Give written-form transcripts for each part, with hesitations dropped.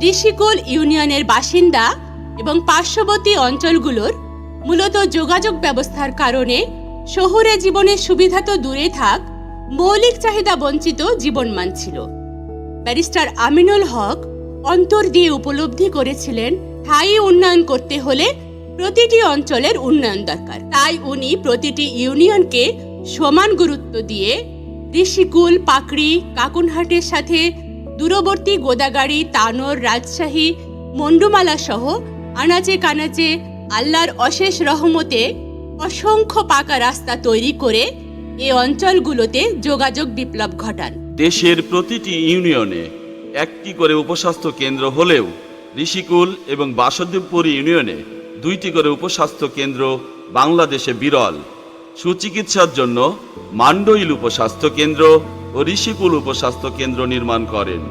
ঋষিকুল ইউনিয়নের বাসিন্দা এবং পার্শ্ববর্তী অঞ্চলগুলোর মূলত যোগাযোগ ব্যবস্থার কারণে শহুরে জীবনের সুবিধা তো দূরে থাক, মৌলিক চাহিদা বঞ্চিত জীবনমান ছিল। ব্যারিস্টার আমিনুল হক অন্তর দিয়ে উপলব্ধি করেছিলেন স্থায়ী উন্নয়ন করতে হলে প্রতিটি অঞ্চলের উন্নয়ন দরকার। তাই উনি প্রতিটি ইউনিয়নকে সমান গুরুত্ব দিয়ে ঋষিকুল, পাকড়ি, কাকুনহাটের সাথে দূরবর্তী গোদাগাড়ি, তানোর, রাজশাহী, মন্ডুমালা সহ আনাচে কানাচে আল্লাহর অশেষ রহমতে অসংখ্য পাকা রাস্তা তৈরি করে এ অঞ্চলগুলোতে যোগাযোগ বিপ্লব ঘটান। দেশের প্রতিটি ইউনিয়নে একটি করে উপস্বাস্থ্য কেন্দ্র হলেও ঋষিকুল এবং বাসুদেবপুর ইউনিয়নে 2টি করে উপস্বাস্থ্য কেন্দ্র বাংলাদেশে বিরল। সুচিকিৎসার জন্য মান্ডইল উপস্বাস্থ্য কেন্দ্র ও ঋষিকুল উপস্বাস্থ্য কেন্দ্র নির্মাণ করেন।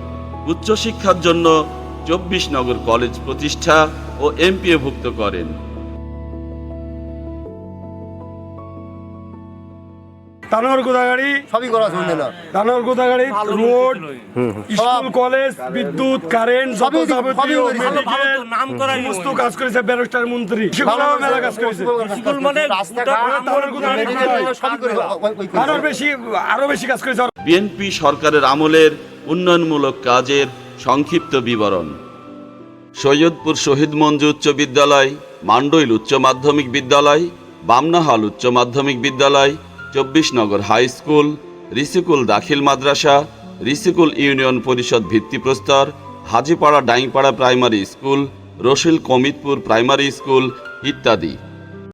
উচ্চশিক্ষার জন্য 24 নগর কলেজ প্রতিষ্ঠা ও এমপিওভুক্ত করেন। তানোর গোদাগাড়ি সবই করা শুনবে না। তানোর গোদাগাড়ি রোড, স্কুল, কলেজ, বিদ্যুৎ, কারেন্ট, যত যাবতীয় মেডিকেল সমস্ত কাজ করেছে ব্যারিস্টার মন্ত্রী। সেগুলোও মেলা কাজ করেছে। তানোর গোদাগাড়ি আরো বেশি কাজ করেছে। বিএনপি সরকারের আমলের উন্নয়নমূলক কাজের সংক্ষিপ্ত বিবরণ: সৈয়দপুর শহীদ মঞ্জু উচ্চ বিদ্যালয়, মান্ডইল উচ্চ মাধ্যমিক বিদ্যালয়, বামনাহাল উচ্চ মাধ্যমিক বিদ্যালয়, 24 নগর হাই স্কুল, ঋষিকুল দাখিল মাদ্রাসা, ঋষিকুল ইউনিয়ন পরিষদ ভিত্তিপ্রস্তর, Hajipara Daingpara primary school, Rashil Komitpur primary school ইত্যাদি।